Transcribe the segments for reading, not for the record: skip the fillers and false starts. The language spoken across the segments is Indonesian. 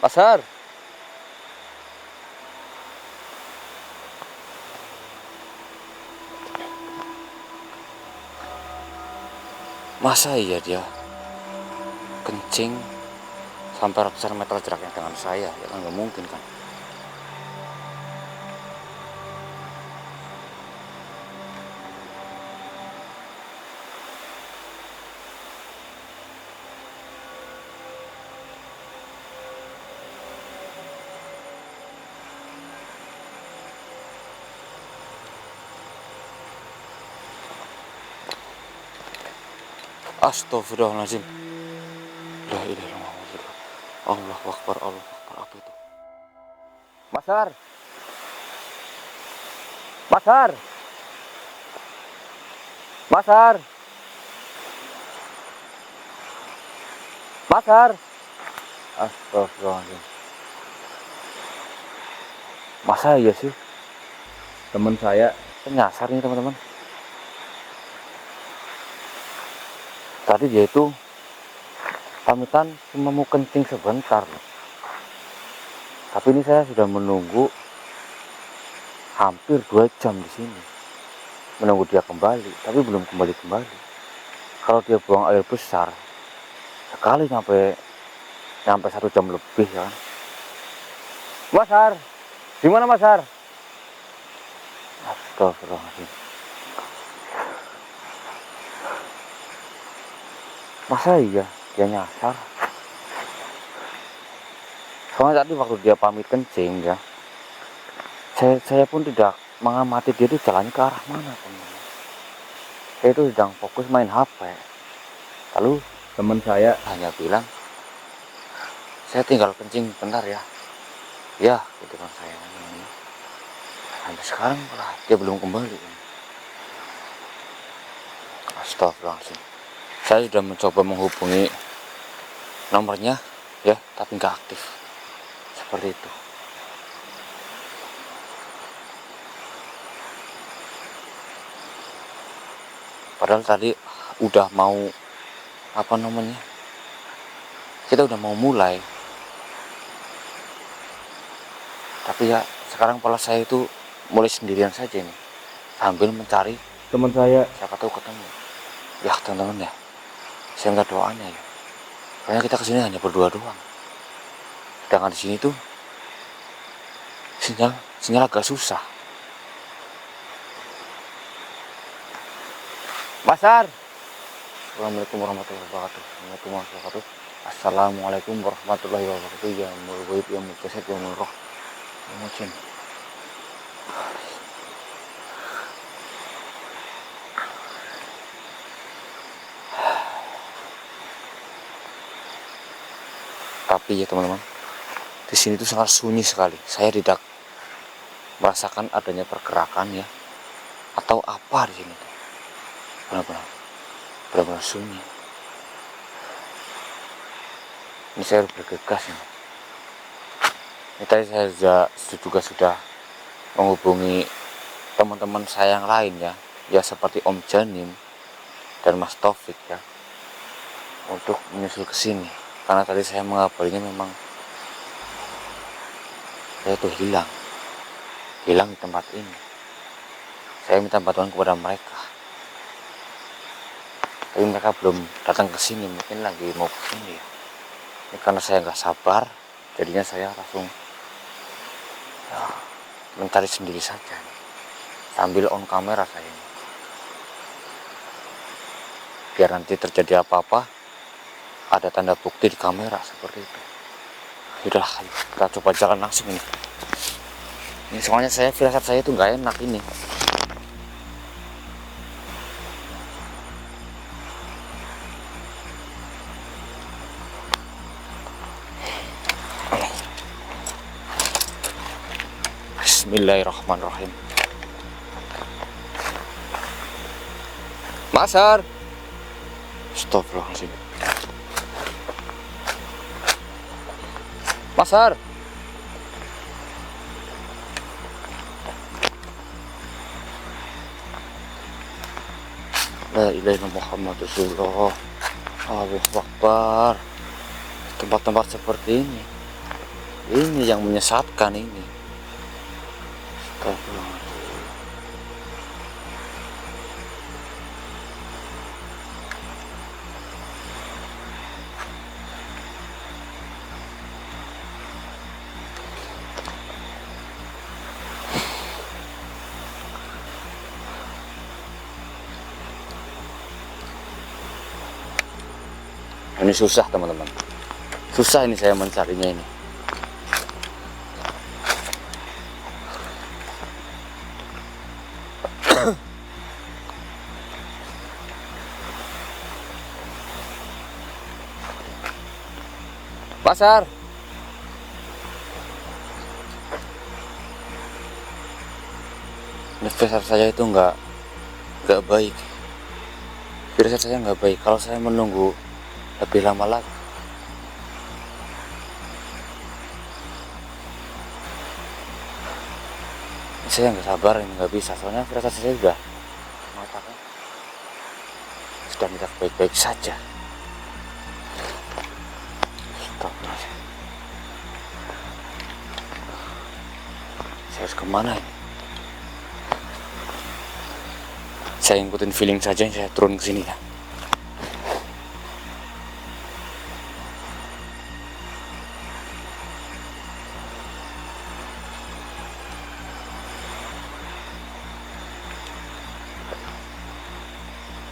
Masar. Masa iya dia kencing sampai ratusan meter jaraknya dengan saya? Ya kan nggak mungkin kan. Astagfirullahaladzim. La ilaha illallah. Allahu Akbar, Allahu Akbar. Apa itu? Masar. Masar. Masar. Masar. Astagfirullahaladzim. Masa iya sih? Teman saya nyasar nih teman-teman. Tadi dia itu pamitan cuma mau kencing sebentar. Tapi ini saya sudah menunggu hampir 2 jam di sini. Menunggu dia kembali, tapi belum kembali-kembali. Kalau dia buang air besar, sekali nyampe 1 jam lebih ya. Masar, di mana Masar? Astagfirullahaladzim. Masa iya dia nyasar? Soalnya tadi waktu dia pamit kencing ya, saya pun tidak mengamati dia itu jalannya ke arah mana teman-teman. Saya itu sedang fokus main HP. Lalu teman saya hanya bilang, saya tinggal kencing bentar ya. Ya, gitu kan saya. Sampai sekarang malah dia belum kembali. Astagfirullahaladzim. Saya sudah mencoba menghubungi nomornya ya, tapi nggak aktif. Seperti itu. Padahal tadi udah mau kita udah mau mulai. Tapi ya sekarang pola saya itu mulai sendirian saja nih, sambil mencari teman saya, siapa tahu ketemu. Ya teman-teman ya, saya minta doanya ya. Soalnya kita kesini hanya berdua doang. Sedangkan di sini tuh sinyal agak susah. Masar. Assalamualaikum warahmatullahi wabarakatuh. Assalamualaikum warahmatullahi wabarakatuh. Ya mulwib ya mukasib ya mulroh. Mungkin. Tapi ya teman-teman, di sini tuh sangat sunyi sekali. Saya tidak merasakan adanya pergerakan ya, atau apa di sini tuh. Benar-benar sunyi. Ini saya bergegas ini. Ini tadi saya juga sudah menghubungi teman-teman saya yang lain ya seperti Om Janim dan Mas Taufik ya, untuk menyusul ke sini. Karena tadi saya mengabarinya memang saya tuh hilang di tempat ini. Saya minta bantuan kepada mereka, tapi mereka belum datang ke sini, mungkin lagi mau ke sini ya. Ini karena saya nggak sabar, jadinya saya langsung ya, mencari sendiri saja nih, sambil on kamera saya ini. Biar nanti terjadi apa-apa ada tanda bukti di kamera seperti itu. Yaudah, kita coba jalan langsung ini. Ini soalnya firasat saya itu nggak enak ini. Bismillahirrahmanirrahim. Masar. Astagfirullahaladzim. Masar. La ilaha illallah Muhammad Rasulullah. Allahu Akbar. Tempat-tempat seperti ini Ini yang menyesatkan ini. Astagfirullah. Ini susah teman-teman, susah ini saya mencarinya ini. Pasar. Investor saya itu nggak baik. Investor saya nggak baik kalau saya menunggu lebih lama lagi. Saya nggak sabar ini, nggak bisa, soalnya firasat saya sudah mengatakan sudah tidak baik-baik saja. Stop. Saya harus kemana ini? Saya ikutin feeling saja, saya turun ke sini ya.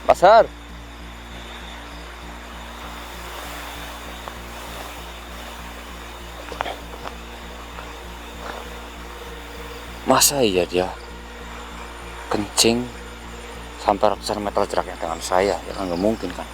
Pasar. Masa iya dia kencing sampai ratusan meter jaraknya dengan saya? Ya kan nggak mungkin kan.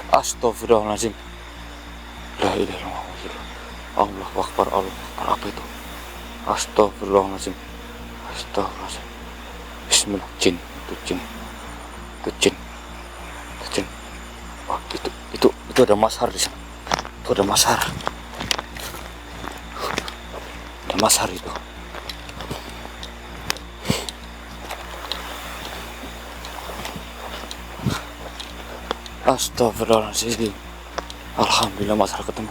Astagfirullahaladzim. La ilaha illallah. Allahu Akbar, Allahu Akbar. Apa itu? Astagfirullahaladzim. Astagfirullahaladzim. Bismillah. Jin. Itu jin. Itu jin. Itu jin. Wah, itu ada Mas Har di sana. Itu ada Mas Har. Ada Mas Har itu. Astagfirullahaladzim. Alhamdulillah Mas Har ketemu.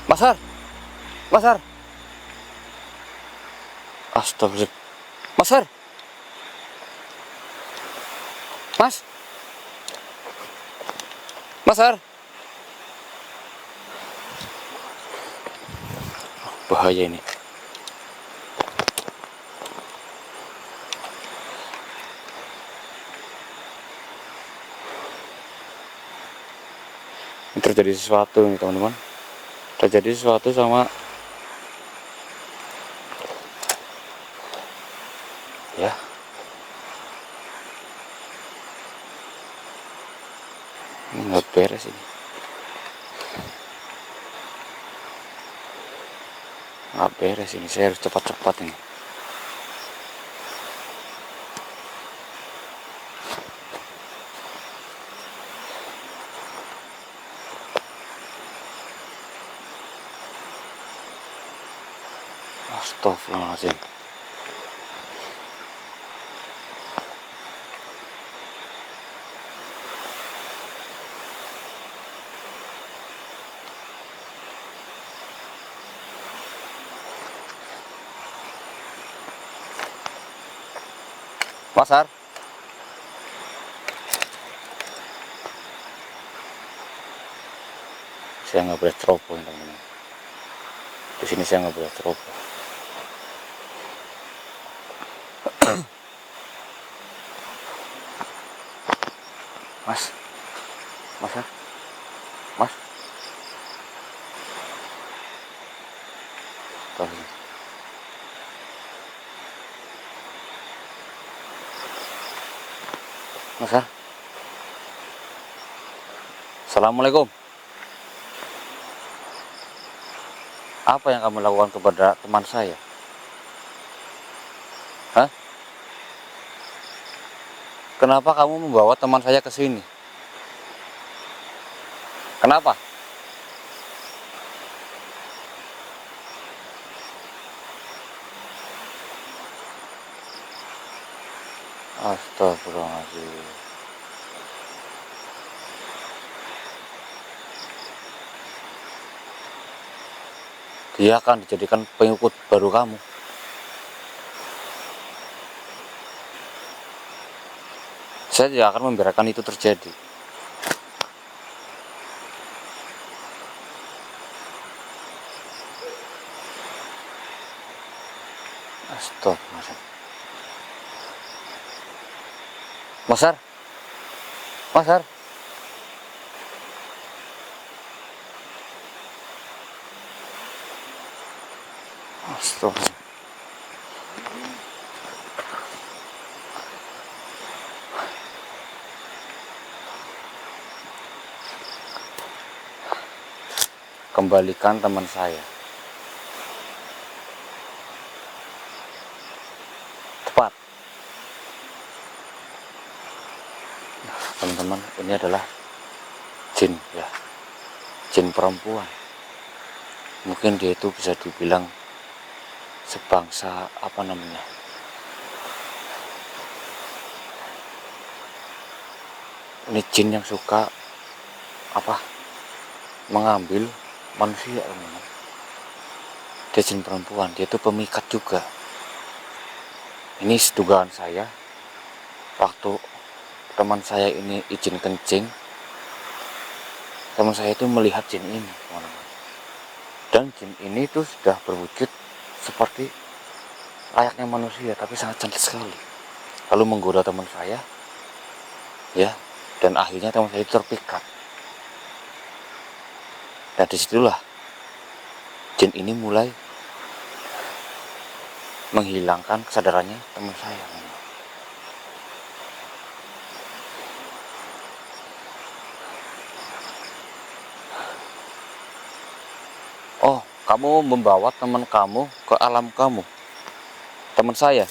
Mas Har. Mas Har. Astagfirullahaladzim. Mas Har. Mas. Mas Har. Bahaya ini. Ini terjadi sesuatu nih teman-teman. Terjadi sesuatu sama ya. Ini nggak beres ini. Nggak beres ini. Saya harus cepat-cepat ini. Astagfirullahaladzim. Pasar. Saya nggak boleh ceroboh teman-teman. Di sini saya nggak boleh ceroboh. Mas, Mas, Mas, tolong. Mas, Assalamualaikum. Apa yang kamu lakukan kepada teman saya? Hah? Kenapa kamu membawa teman saya ke sini? Kenapa? Astagfirullahaladzim. Dia akan dijadikan pengikut baru kamu. Saya tidak akan membiarkan itu terjadi. Astagfirullahaladzim. Masar, Masar. Astagfirullahaladzim. Kembalikan teman saya. Tepat. Teman-teman, ini adalah jin ya. Jin perempuan. Mungkin dia itu bisa dibilang sebangsa apa namanya? Ini jin yang suka apa? Mengambil manusia, teman-teman. Dia jin perempuan, dia itu pemikat juga. Ini dugaan saya. Waktu teman saya ini izin kencing, teman saya itu melihat jin ini, teman-teman. Dan jin ini tuh sudah berwujud seperti layaknya manusia, tapi sangat cantik sekali. Lalu menggoda teman saya, ya, dan akhirnya teman saya itu terpikat. Dan disitulah jin ini mulai menghilangkan kesadarannya teman saya. Oh, kamu membawa teman kamu ke alam kamu, teman saya.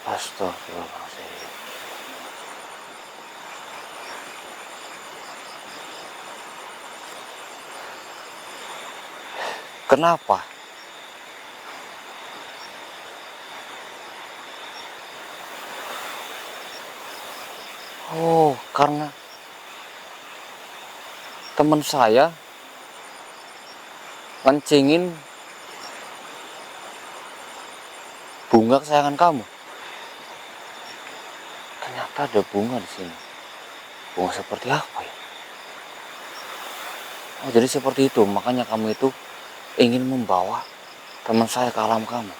Astagfirullahaladzim. Kenapa? Oh, karena teman saya ngencingin bunga kesayangan kamu. Ternyata ada bunga di sini. Bunga seperti apa ya? Oh, jadi seperti itu. Makanya kamu itu ingin membawa teman saya ke alam kamu.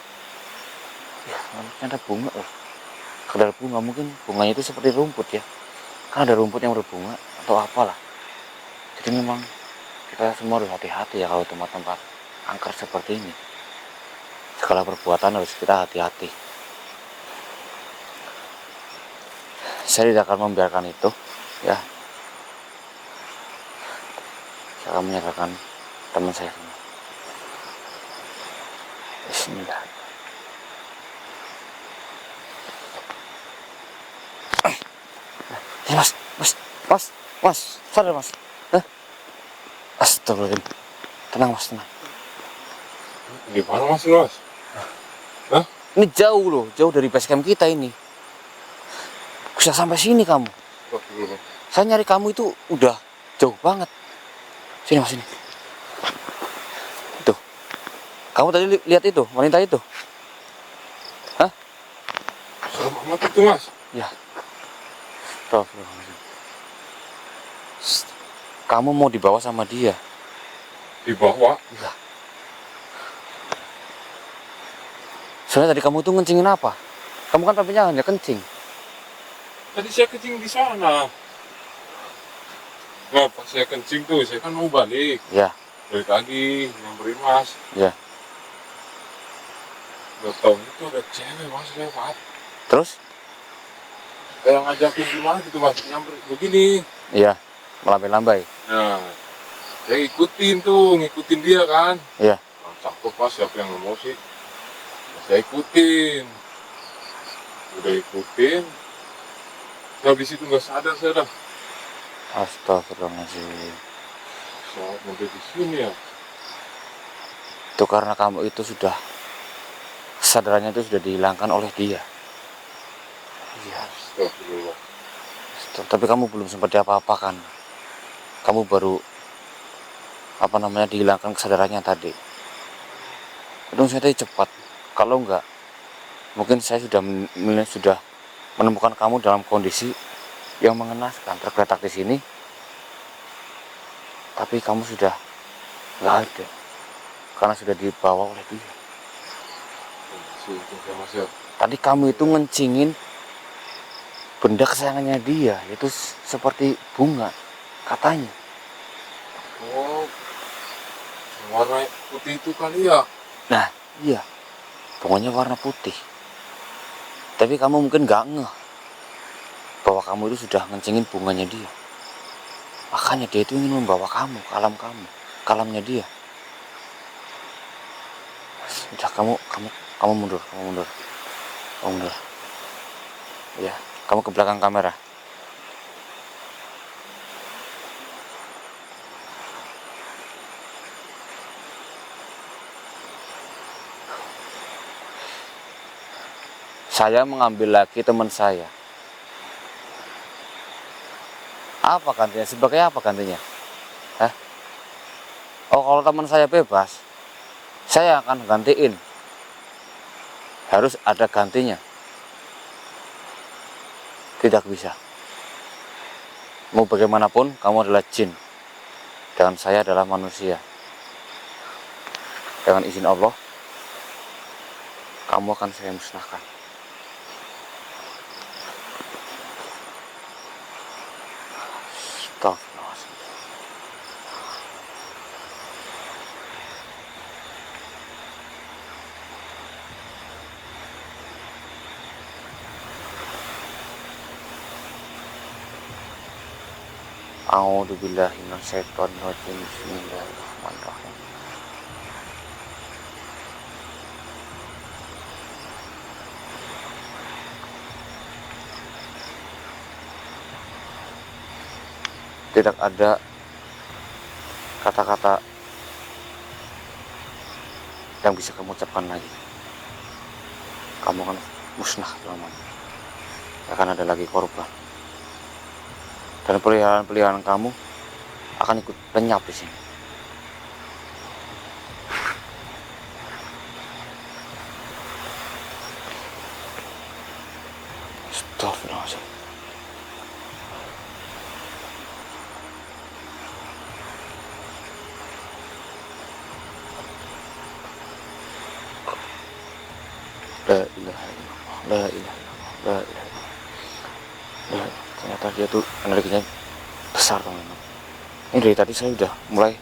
Ya, ternyata bunga loh. Sekedar bunga, mungkin bunganya itu seperti rumput ya. Kan ada rumput yang berbunga atau apalah. Jadi memang kita semua harus hati-hati ya kalau tempat-tempat angker seperti ini. Segala perbuatan harus kita hati-hati. Saya tidak akan membiarkan itu ya. Saya akan menyerahkan teman saya semua. Bismillah. Ya, mas, sadar mas. Astagfirullahaladzim. Tenang mas, tenang. Di mana mas lu mas? Hah? Ini jauh loh, jauh dari base camp kita ini. Bisa sampai sini kamu. Saya nyari kamu itu udah jauh banget. Sini mas, sini. Tuh. Kamu tadi lihat itu, wanita itu? Hah? Serem amat itu mas. Ya. Astagfirullahaladzim. Kamu mau dibawa sama dia? Dibawa? Iya. Soalnya tadi kamu tuh ngencingin apa? Kamu kan papinya hanya kencing. Tadi saya kencing di sana. Nah pas saya kencing tuh, saya kan mau balik. Ya. Balik lagi, nyamperin mas. Ya. Gak tau itu ada cewek mas lewat. Terus? Kayak ngajakin gimana gitu mas, nyamperin begini. Iya. Melambai-lambai. Nah, Saya ngikutin dia kan. Iya. Nah, cakep pas siapa yang emosi. Nah, saya ikutin. Udah ikutin. Habis itu nggak sadar saya dah. Astagfirullahaladzim. Saat sampai di sini ya. Itu karena kamu itu sudah, kesadarannya itu sudah dihilangkan oleh dia. Iya. Astagfirullah. Tapi kamu belum sempat diapa-apakan. Kamu baru dihilangkan kesadarannya tadi. Untung saya tadi cepat. Kalau enggak, mungkin saya sudah menemukan kamu dalam kondisi yang mengenaskan, tergeletak di sini. Tapi kamu sudah nggak ada, karena sudah dibawa oleh dia. Tadi kamu itu ngencingin benda kesayangannya dia, itu seperti bunga, katanya. Oh, warna putih itu kali ya? Nah, iya, bunganya warna putih. Tapi kamu mungkin nggak ngeh bahwa kamu itu sudah ngencingin bunganya dia. Makanya dia itu ingin membawa kamu ke alam kamu, ke alamnya dia. Udah, kamu mundur. Ya, kamu ke belakang kamera. Saya mengambil lagi teman saya. Apa gantinya? Sebagai apa gantinya? Hah? Oh, kalau teman saya bebas, saya akan gantiin. Harus ada gantinya. Tidak bisa. Mau bagaimanapun, kamu adalah jin. Dan saya adalah manusia. Dengan izin Allah, kamu akan saya musnahkan. Astagfirullahaladzim. A'udzubillahi minasyaitonirrajim. Bismillahirrahmanirrahim. Tidak ada kata-kata yang bisa kamu ucapkan lagi. Kamu akan musnah selamanya. Akan ada lagi korban. Dan peliharaan kamu akan ikut lenyap di sini. Astagfirullahaladzim. La ilaha illallah, la ilaha illallah, la ilaha illallah. Ternyata dia tuh energinya besar, teman-teman. Ini dari tadi saya udah mulai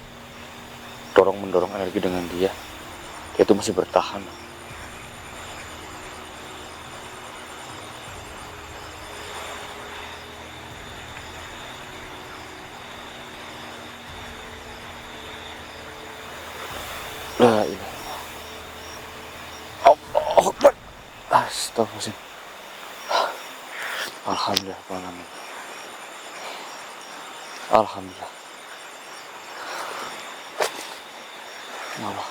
mendorong energi dengan dia. Dia tuh masih bertahan. La ilaha illallah. Allahu Akbar. Astagfirullahaladzim. Alhamdulillah, alhamdulillah. Allah.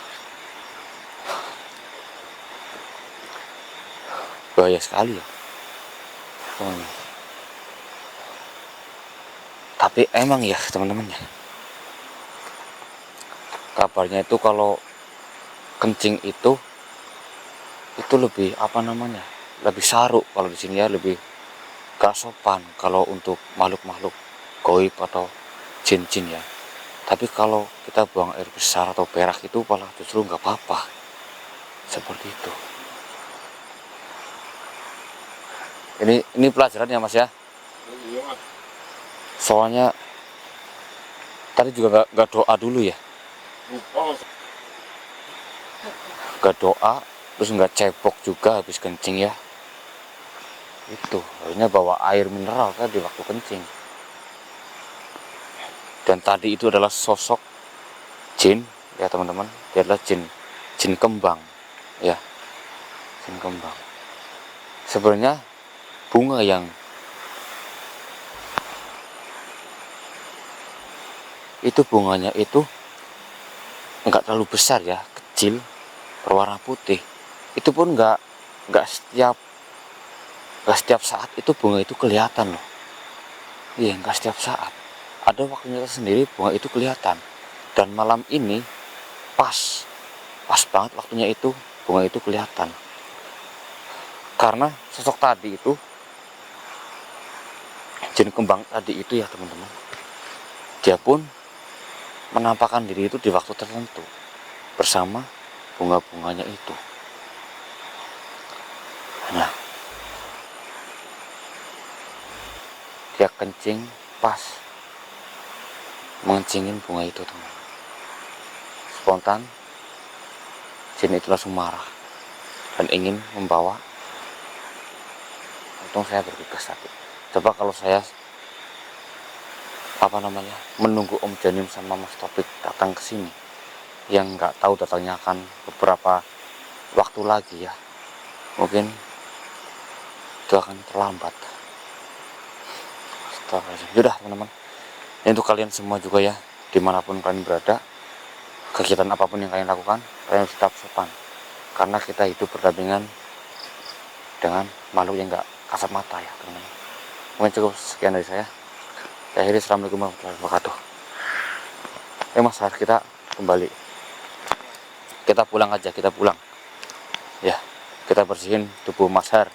Bahaya sekali ya. Tapi emang ya teman-teman ya, kabarnya itu kalau kencing itu lebih lebih saruk kalau di sini ya, lebih gak sopan kalau untuk makhluk-makhluk goib atau jin-jin ya. Tapi kalau kita buang air besar atau berak itu malah justru nggak apa-apa. Seperti itu. Ini pelajaran ya Mas ya. Iya, Mas. Soalnya tadi juga nggak doa dulu ya. Lupa, Mas. Nggak doa, terus nggak cebok juga habis kencing ya. Itu harusnya bawa air mineral kan di waktu kencing. Dan tadi itu adalah sosok jin ya teman-teman, dia adalah jin kembang ya, jin kembang. Sebenarnya bunga yang itu bunganya itu enggak terlalu besar ya, kecil, berwarna putih. Itu pun enggak setiap saat itu bunga itu kelihatan loh. Iya, enggak setiap saat. Ada waktunya tersendiri bunga itu kelihatan. Dan malam ini pas banget waktunya itu bunga itu kelihatan. Karena sosok tadi itu, jin kembang tadi itu ya teman-teman, dia pun menampakkan diri itu di waktu tertentu bersama bunga-bunganya itu. Nah, dia kencing pas mengencingin bunga itu teman. Spontan jin itu langsung marah dan ingin membawa. Untung saya bergegas tadi. Coba kalau saya menunggu Om Janim sama Mas Topik datang ke sini, yang nggak tahu datangnya akan beberapa waktu lagi ya, mungkin itu akan terlambat. Sudah teman-teman, ini untuk kalian semua juga ya, dimanapun kalian berada, kegiatan apapun yang kalian lakukan, kalian harus tetap sopan, karena kita hidup berdampingan dengan makhluk yang nggak kasat mata ya teman-teman. Mungkin cukup sekian dari saya. Akhirnya assalamualaikum warahmatullahi wabarakatuh. Mas Har, kita kembali, kita pulang aja, kita pulang ya, kita bersihin tubuh Mas Har.